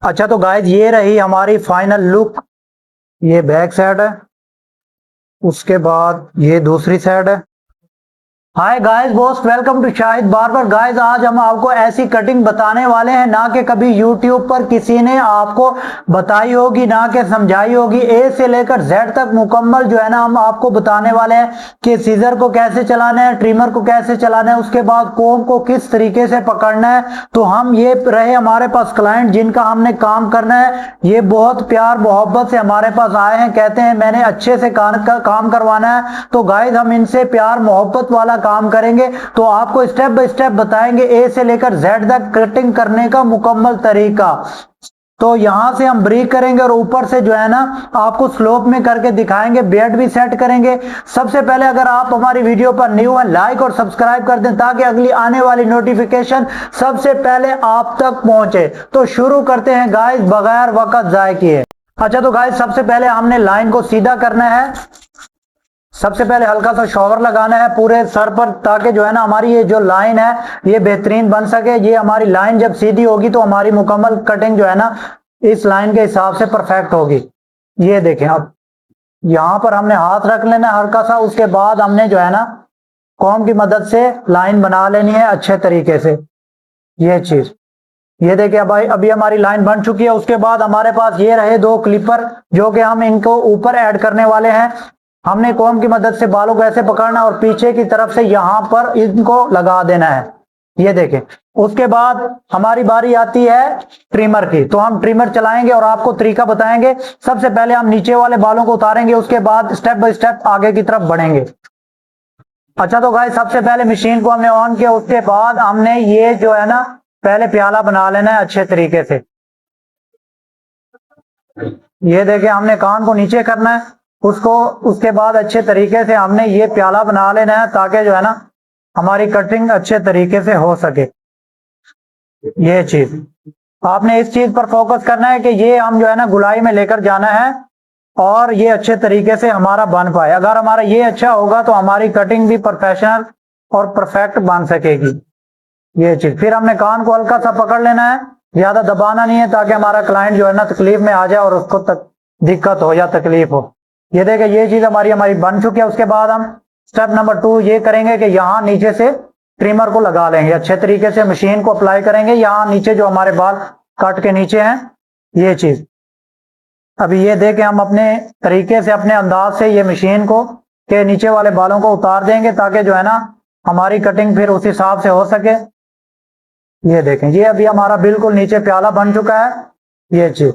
अच्छा तो गाइज ये रही हमारी फाइनल लुक। ये बैक साइड है, उसके बाद ये दूसरी साइड है। Hi guys, most welcome to Shahid barber. Guys आज हम आपको ऐसी कटिंग बताने वाले हैं ना कि कभी यूट्यूब पर किसी ने आपको बताई होगी, ना कि समझाई होगी। ए से लेकर जेड तक मुकम्मल जो है ना हम आपको बताने वाले हैं कि सीजर को कैसे चलाना है, ट्रिमर को कैसे चलाना है, उसके बाद कोम को किस तरीके से पकड़ना है। तो हम ये रहे हमारे पास क्लाइंट जिनका हमने काम करना है, ये बहुत प्यार मोहब्बत से हमारे पास आए हैं, कहते हैं मैंने अच्छे से काम करवाना है। तो गाइस हम इनसे प्यार मोहब्बत वाला काम करेंगे, तो आपको स्टेप बाय स्टेप बताएंगे ए से लेकर जेड तक कटिंग करने का मुकम्मल तरीका। तो यहां से हम ब्रीक करेंगे और ऊपर से जो है ना आपको स्लोप में करके दिखाएंगे, बेड भी सेट करेंगे। सबसे पहले अगर आप हमारी वीडियो पर न्यू हैं, लाइक और सब्सक्राइब कर दें ताकि अगली आने वाली नोटिफिकेशन सबसे पहले आप तक पहुंचे। तो शुरू करते हैं गाइस बगैर वक्त जाए किए। अच्छा तो गाइस सबसे पहले हमने लाइन को सीधा करना है। सबसे पहले हल्का सा शॉवर लगाना है पूरे सर पर, ताकि जो है ना हमारी ये जो लाइन है ये बेहतरीन बन सके। ये हमारी लाइन जब सीधी होगी तो हमारी मुकम्मल कटिंग जो है ना इस लाइन के हिसाब से परफेक्ट होगी। ये देखें, अब यहां पर हमने हाथ रख लेना है हल्का सा, उसके बाद हमने जो है ना कॉम की मदद से लाइन बना लेनी है अच्छे तरीके से। ये चीज, ये देखिए अब अभी हमारी लाइन बन चुकी है। उसके बाद हमारे पास ये रहे दो क्लिपर जो कि हम इनको ऊपर ऐड करने वाले हैं। हमने कॉम की मदद से बालों को ऐसे पकड़ना और पीछे की तरफ से यहां पर इनको लगा देना है। ये देखें, उसके बाद हमारी बारी आती है ट्रिमर की। तो हम ट्रिमर चलाएंगे और आपको तरीका बताएंगे। सबसे पहले हम नीचे वाले बालों को उतारेंगे, उसके बाद स्टेप बाय स्टेप आगे की तरफ बढ़ेंगे। अच्छा तो गाइस सबसे पहले मशीन को हमने ऑन किया, उसके बाद हमने ये जो है ना पहले प्याला बना लेना है अच्छे तरीके से। ये देखिए हमने कान को नीचे करना है उसको, उसके बाद अच्छे तरीके से हमने ये प्याला बना लेना है ताकि जो है ना हमारी कटिंग अच्छे तरीके से हो सके। ये चीज आपने इस चीज पर फोकस करना है कि ये हम जो है ना गुलाई में लेकर जाना है और ये अच्छे तरीके से हमारा बन पाए। अगर हमारा ये अच्छा होगा तो हमारी कटिंग भी प्रोफेशनल और परफेक्ट बन सकेगी। ये चीज, फिर हमने कान को हल्का सा पकड़ लेना है, ज्यादा दबाना नहीं है ताकि हमारा क्लाइंट जो है ना तकलीफ में आ जाए और उसको दिक्कत हो या तकलीफ हो। ये देखें ये चीज हमारी बन चुकी है। उसके बाद हम स्टेप नंबर 2 ये करेंगे कि यहाँ नीचे से ट्रिमर को लगा लेंगे, अच्छे तरीके से मशीन को अप्लाई करेंगे यहाँ नीचे जो हमारे बाल काट के नीचे हैं। ये चीज अभी ये देखें हम अपने तरीके से अपने अंदाज से ये मशीन को के नीचे वाले बालों को उतार देंगे ताकि जो है ना हमारी कटिंग फिर उस हिसाब से हो सके। ये देखें ये अभी हमारा बिल्कुल नीचे प्याला बन चुका है। ये चीज,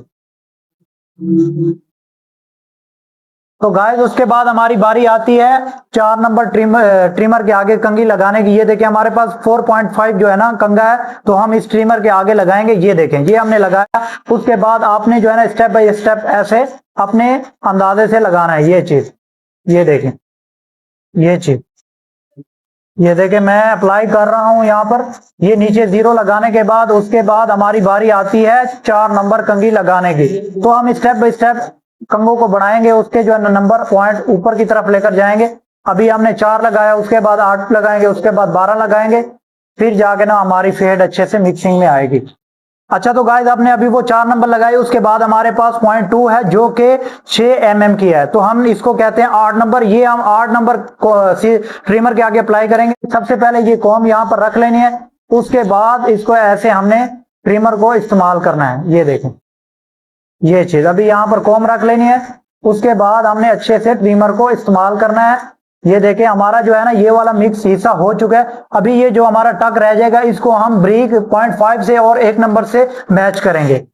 तो गाइस उसके बाद हमारी बारी आती है 4 नंबर ट्रिमर के आगे कंघी लगाने की। ये देखिए हमारे पास 4.5 जो है ना कंघा है, तो हम इस ट्रिमर के आगे लगाएंगे। ये देखें ये हमने लगाया। उसके बाद आपने जो है ना स्टेप बाय स्टेप ऐसे अपने अंदाजे से लगाना है। ये चीज, ये देखें ये चीज, ये देखें मैं अप्लाई कर रहा हूं यहाँ पर। ये नीचे 0 लगाने के बाद उसके बाद हमारी बारी आती है 4 नंबर कंघी लगाने की। तो हम स्टेप बाय स्टेप कंघों को बढ़ाएंगे, उसके जो है नंबर पॉइंट ऊपर की तरफ लेकर जाएंगे। अभी हमने 4 लगाया, उसके बाद 8 लगाएंगे, उसके बाद 12 लगाएंगे, फिर जाके ना हमारी फेड अच्छे से मिक्सिंग में आएगी। अच्छा तो गाइस आपने अभी वो 4 नंबर लगाए, उसके बाद हमारे पास पॉइंट 2 है जो कि 6 mm की है, तो हम इसको कहते हैं 8 नंबर। ये हम 8 नंबर ट्रिमर के आगे अप्लाई करेंगे। सबसे पहले ये कॉम यहाँ पर रख लेनी है, उसके बाद इसको ऐसे हमने ट्रिमर को इस्तेमाल करना है। ये देखें ये चीज, अभी यहाँ पर कॉम रख लेनी है, उसके बाद हमने अच्छे से ट्रिमर को इस्तेमाल करना है। ये देखें हमारा जो है ना ये वाला मिक्स हिस्सा हो चुका है। अभी ये जो हमारा टक रह जाएगा इसको हम ब्रीक 0.5 से और 1 नंबर से मैच करेंगे।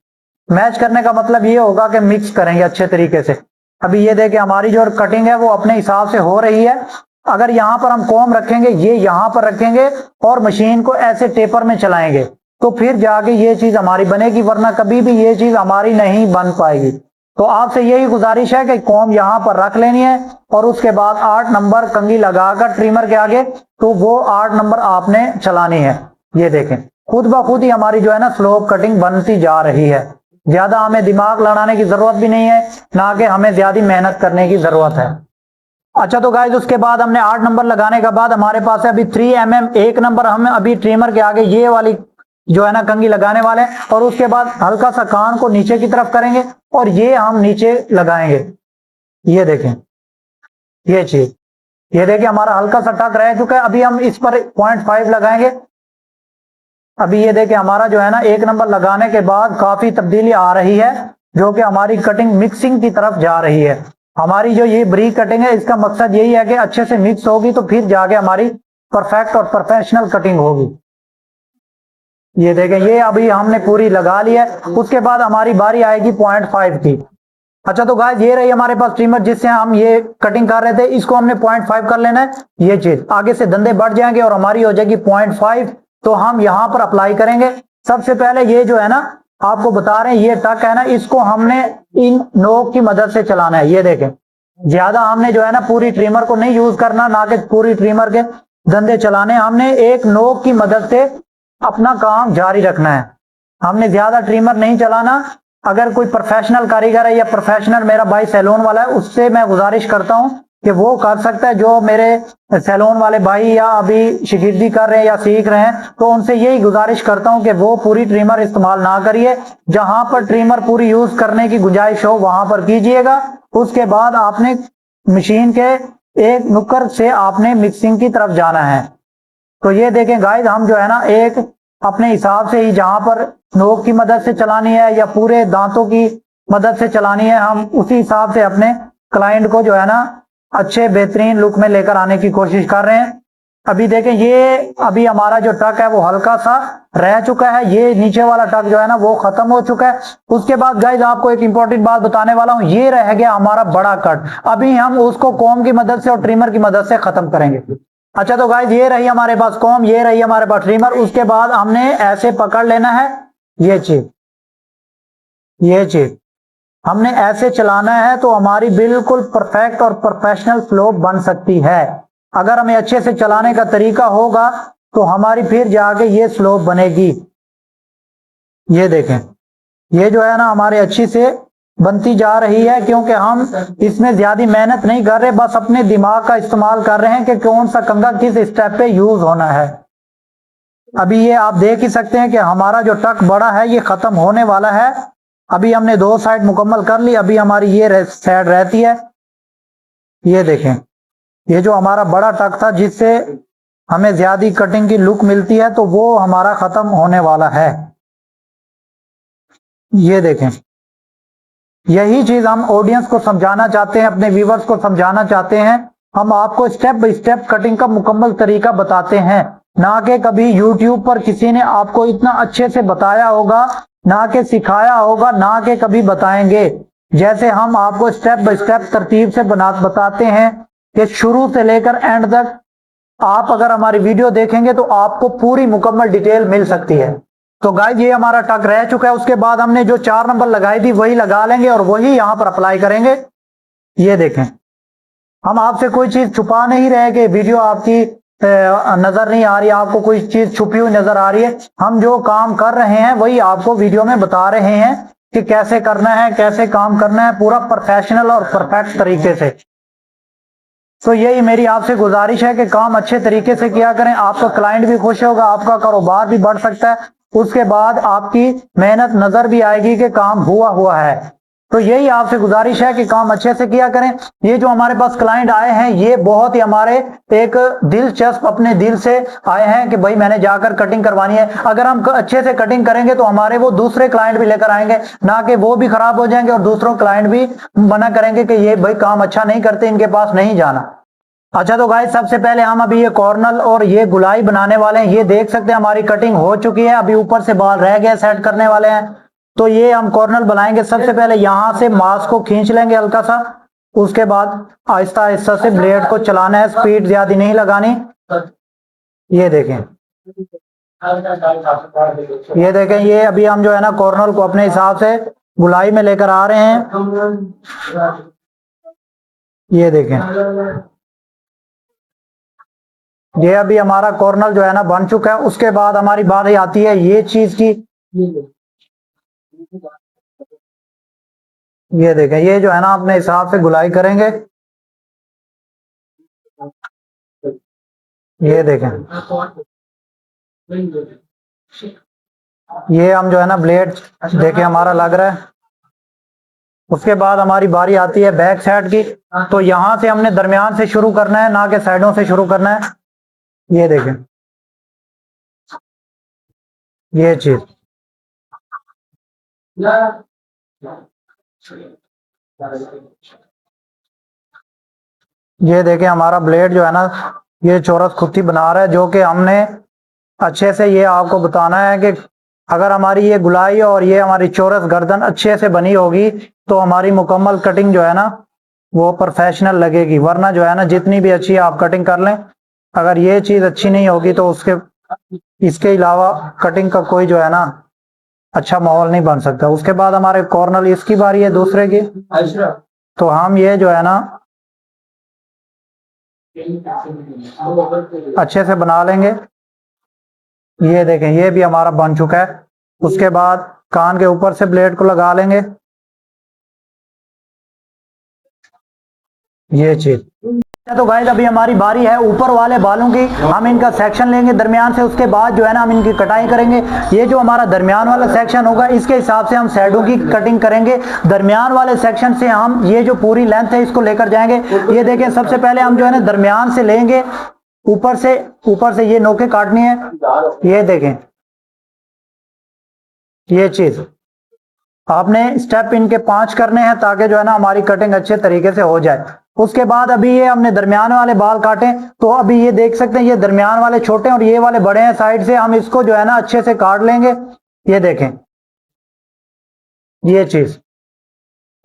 मैच करने का मतलब ये होगा कि मिक्स करेंगे अच्छे तरीके से। अभी ये देखें हमारी जो कटिंग है वो अपने हिसाब से हो रही है। अगर यहाँ पर हम कॉम रखेंगे, ये यहाँ पर रखेंगे और मशीन को ऐसे टेपर में चलाएंगे तो फिर जाके ये चीज हमारी बनेगी, वरना कभी भी ये चीज हमारी नहीं बन पाएगी। तो आपसे यही गुजारिश है कि कॉम यहाँ पर रख लेनी है और उसके बाद 8 नंबर कंघी लगाकर ट्रिमर के आगे, तो वो 8 नंबर आपने चलानी है। ये देखें खुद ब खुद ही हमारी जो है ना स्लोप कटिंग बनती जा रही है। ज्यादा हमें दिमाग लड़ाने की जरूरत भी नहीं है, ना कि हमें ज्यादा मेहनत करने की जरूरत है। अच्छा तो गाइस उसके बाद हमने 8 नंबर लगाने के बाद हमारे पास है अभी 3 mm 1 नंबर। हम अभी ट्रिमर के आगे ये वाली जो है ना कंघी लगाने वाले हैं, और उसके बाद हल्का सा कान को नीचे की तरफ करेंगे और ये हम नीचे लगाएंगे। ये देखें, ये चीज, ये देखिए हमारा हल्का सा टक रह चुका है। अभी हम इस पर 0.5 लगाएंगे। अभी ये देखिए हमारा जो है ना 1 नंबर लगाने के बाद काफी तब्दीली आ रही है, जो कि हमारी कटिंग मिक्सिंग की तरफ जा रही है। हमारी जो ये ब्रीक कटिंग है, इसका मकसद यही है कि अच्छे से मिक्स होगी तो फिर जाके हमारी परफेक्ट और प्रोफेशनल कटिंग होगी। ये देखें, ये अभी हमने पूरी लगा ली है। उसके बाद हमारी बारी आएगी 0.5 की। अच्छा तो गाइस ये रही हमारे पास ट्रिमर जिससे हम ये कटिंग कर रहे थे, इसको हमने 0.5 कर लेना है। ये चीज आगे से धंधे बढ़ जाएंगे और हमारी हो जाएगी 0.5। तो हम यहां पर अप्लाई करेंगे। सबसे पहले ये जो है ना, आपको बता रहे हैं, ये टक है ना, इसको हमने इन नोक की मदद से चलाना है। ये देखें, ज्यादा हमने जो है ना पूरी ट्रिमर को नहीं यूज करना, ना कि पूरी ट्रिमर के धंधे चलाने, हमने एक नोक की मदद से अपना काम जारी रखना है। हमने ज्यादा ट्रिमर नहीं चलाना। अगर कोई प्रोफेशनल कारीगर है या प्रोफेशनल मेरा भाई सैलून वाला है, उससे मैं गुजारिश करता हूं कि वो कर सकता है। जो मेरे सैलून वाले भाई या अभी शिगिर्दी कर रहे हैं या सीख रहे हैं, तो उनसे यही गुजारिश करता हूं कि वो पूरी ट्रिमर इस्तेमाल ना करिए। जहां पर ट्रिमर पूरी यूज करने की गुंजाइश हो वहां पर कीजिएगा। उसके बाद आपने मशीन के एक नुक्कड़ से आपने मिक्सिंग की तरफ जाना है। तो ये देखें गाइस, हम जो है ना एक अपने हिसाब से ही, जहां पर नोक की मदद से चलानी है या पूरे दांतों की मदद से चलानी है, हम उसी हिसाब से अपने क्लाइंट को जो है ना अच्छे बेहतरीन लुक में लेकर आने की कोशिश कर रहे हैं। अभी देखें, ये अभी हमारा जो टक है वो हल्का सा रह चुका है। ये नीचे वाला टक जो है ना वो खत्म हो चुका है। उसके बाद गाइस आपको एक इंपॉर्टेंट बात बताने वाला हूं, ये रह गया हमारा बड़ा कट। अभी हम उसको कॉम की मदद से और ट्रिमर की मदद से खत्म करेंगे। अच्छा तो गाइस ये रही हमारे पास कॉम, ये रही हमारे पास ट्रिमर। उसके बाद हमने ऐसे पकड़ लेना है, ये चीज, ये चीज हमने ऐसे चलाना है तो हमारी बिल्कुल परफेक्ट और प्रोफेशनल फ्लो बन सकती है। अगर हमें अच्छे से चलाने का तरीका होगा तो हमारी फिर जाके ये स्लोप बनेगी। ये देखें, ये जो है ना हमारे अच्छी से बनती जा रही है, क्योंकि हम इसमें ज्यादा मेहनत नहीं कर रहे, बस अपने दिमाग का इस्तेमाल कर रहे हैं कि कौन सा कंघा किस स्टेप पे यूज होना है। अभी ये आप देख ही सकते हैं कि हमारा जो टक बड़ा है ये खत्म होने वाला है। अभी हमने 2 साइड मुकम्मल कर ली, अभी हमारी ये साइड रहती है। ये देखें, ये जो हमारा बड़ा टक था जिससे हमें ज्यादा कटिंग की लुक मिलती है, तो वो हमारा खत्म होने वाला है। ये देखें, यही चीज हम ऑडियंस को समझाना चाहते हैं, अपने व्यूवर्स को समझाना चाहते हैं। हम आपको स्टेप बाय स्टेप कटिंग का मुकम्मल तरीका बताते हैं, ना कि कभी यूट्यूब पर किसी ने आपको इतना अच्छे से बताया होगा, ना कि सिखाया होगा, ना कि कभी बताएंगे। जैसे हम आपको स्टेप बाय स्टेप तरतीब से बताते हैं कि शुरू से लेकर एंड तक आप अगर हमारी वीडियो देखेंगे तो आपको पूरी मुकम्मल डिटेल मिल सकती है। तो गाइस ये हमारा टक रह चुका है। उसके बाद हमने जो 4 नंबर लगाई थी वही लगा लेंगे और वही यहां पर अप्लाई करेंगे। ये देखें, हम आपसे कोई चीज छुपा नहीं रहे कि वीडियो आपकी नजर नहीं आ रही, आपको कोई चीज छुपी हुई नजर आ रही है। हम जो काम कर रहे हैं वही आपको वीडियो में बता रहे हैं कि कैसे करना है, कैसे काम करना है, पूरा प्रोफेशनल और परफेक्ट तरीके से। तो यही मेरी आपसे गुजारिश है कि काम अच्छे तरीके से किया करें, आपका क्लाइंट भी खुश होगा, आपका कारोबार भी बढ़ सकता है। उसके बाद आपकी मेहनत नजर भी आएगी कि काम हुआ हुआ है। तो यही आपसे गुजारिश है कि काम अच्छे से किया करें। ये जो हमारे पास क्लाइंट आए हैं ये बहुत ही हमारे एक दिलचस्प अपने दिल से आए हैं कि भाई मैंने जाकर कटिंग करवानी है। अगर हम अच्छे से कटिंग करेंगे तो हमारे वो दूसरे क्लाइंट भी लेकर आएंगे, ना कि वो भी खराब हो जाएंगे और दूसरों क्लाइंट भी मना करेंगे कि ये भाई काम अच्छा नहीं करते, इनके पास नहीं जाना। अच्छा तो गाइस सबसे पहले हम अभी ये कॉर्नल और ये गुलाई बनाने वाले हैं। ये देख सकते हैं हमारी कटिंग हो चुकी है, अभी ऊपर से बाल रह गए सेट करने वाले हैं। तो ये हम कॉर्नल बनाएंगे। सबसे पहले यहां से मास्क को खींच लेंगे हल्का सा। उसके बाद आहिस्ता आहिस्ता से ब्लेड को चलाना है, स्पीड ज्यादा नहीं लगानी। ये देखें, ये देखें, ये अभी हम जो है ना कॉर्नल को अपने हिसाब से गुलाई में लेकर आ रहे हैं। ये देखें, ये अभी हमारा कॉर्नल जो है ना बन चुका है। उसके बाद हमारी बारी आती है ये चीज की। ये देखें, ये जो है ना अपने हिसाब से गुलाई करेंगे। ये देखें, ये हम जो है ना ब्लेड देखे हमारा लग रहा है। उसके बाद हमारी बारी आती है बैक साइड की। तो यहां से हमने दरमियान से शुरू करना है, ना कि साइडों से शुरू करना है। ये देखें, ये चीज। ये देखें हमारा ब्लेड जो है ना, ये चौरस खुद ही बना रहा है, जो कि हमने अच्छे से ये आपको बताना है कि अगर हमारी ये गुलाई और ये हमारी चौरस गर्दन अच्छे से बनी होगी तो हमारी मुकम्मल कटिंग जो है ना वो प्रोफेशनल लगेगी। वरना जो है ना जितनी भी अच्छी आप कटिंग कर लें, अगर ये चीज अच्छी नहीं होगी तो उसके इसके अलावा कटिंग का कोई जो है ना अच्छा माहौल नहीं बन सकता। उसके बाद हमारे कॉर्नर इसकी बारी है दूसरे की। तो हम ये जो है ना अच्छे से बना लेंगे। ये देखें, ये भी हमारा बन चुका है। उसके बाद कान के ऊपर से ब्लेड को लगा लेंगे, ये चीज। तो गाइस अभी हमारी बारी है ऊपर वाले बालों की। हम इनका सेक्शन लेंगे दरमियान से, उसके बाद जो है ना हम इनकी कटाई करेंगे। ये जो हमारा दरमियान वाला सेक्शन होगा इसके हिसाब से हम साइडों की कटिंग करेंगे। दरमियान वाले सेक्शन से हम ये जो पूरी लेंथ है इसको लेकर जाएंगे। ये देखें, सबसे पहले हम जो है ना दरमियान से लेंगे, ऊपर से ये नोके काटनी है। ये देखें, ये चीज आपने स्टेप इनके 5 करने हैं ताकि जो है ना हमारी कटिंग अच्छे तरीके से हो जाए। उसके बाद अभी ये हमने दरमियान वाले बाल काटे, तो अभी ये देख सकते हैं ये दरमियान वाले छोटे और ये वाले बड़े हैं साइड से। हम इसको जो है ना अच्छे से काट लेंगे। ये देखें, ये चीज।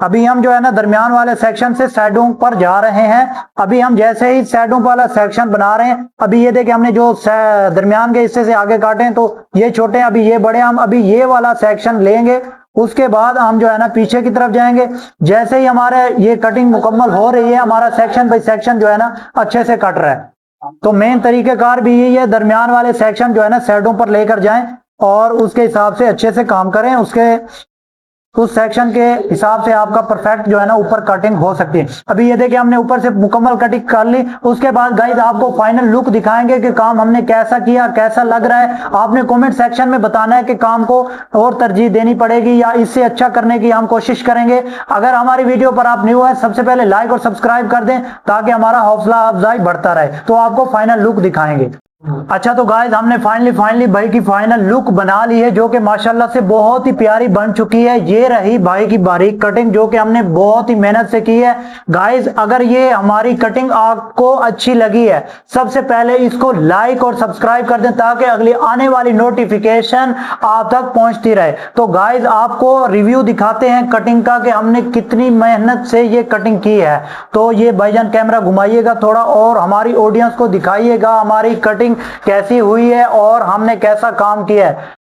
अभी हम जो है ना दरमियान वाले सेक्शन से साइडों पर जा रहे हैं। अभी हम जैसे ही साइडों वाला सेक्शन बना रहे हैं, अभी ये देखें हमने जो दरमियान के हिस्से से आगे काटे हैं तो ये छोटे हैं, अभी ये बड़े हैं। हम अभी ये वाला सेक्शन लेंगे, उसके बाद हम जो है ना पीछे की तरफ जाएंगे। जैसे ही हमारे ये कटिंग मुकम्मल हो रही है, हमारा सेक्शन बाई सेक्शन जो है ना अच्छे से कट रहा है। तो मेन तरीकेकार भी यही है, दरमियान वाले सेक्शन जो है ना साइडों पर लेकर जाएं और उसके हिसाब से अच्छे से काम करें। उस सेक्शन के हिसाब से आपका परफेक्ट जो है ना ऊपर कटिंग हो सकती है। अभी ये देखिए हमने ऊपर से मुकम्मल कटिंग कर ली। उसके बाद गाइस आपको फाइनल लुक दिखाएंगे कि काम हमने कैसा किया, कैसा लग रहा है। आपने कमेंट सेक्शन में बताना है कि काम को और तरजीह देनी पड़ेगी या इससे अच्छा करने की हम कोशिश करेंगे। अगर हमारी वीडियो पर आप न्यू है, सबसे पहले लाइक और सब्सक्राइब कर दें ताकि हमारा हौसला अफजाई बढ़ता रहे। तो आपको फाइनल लुक दिखाएंगे। अच्छा, तो गाइस हमने फाइनली भाई की फाइनल लुक बना ली है, जो कि माशाल्लाह से बहुत ही प्यारी बन चुकी है। ये रही भाई की बारीक कटिंग, जो कि हमने बहुत ही मेहनत से की है। गाइस अगर ये हमारी कटिंग आपको अच्छी लगी है, सबसे पहले इसको लाइक और सब्सक्राइब कर दें ताकि अगली आने वाली नोटिफिकेशन आप तक पहुंचती रहे। तो गाइस आपको रिव्यू दिखाते हैं कटिंग का कि हमने कितनी मेहनत से ये कटिंग की है। तो ये भाईजान कैमरा घुमाइएगा थोड़ा और हमारी ऑडियंस को दिखाइएगा हमारी कटिंग कैसी हुई है और हमने कैसा काम किया है।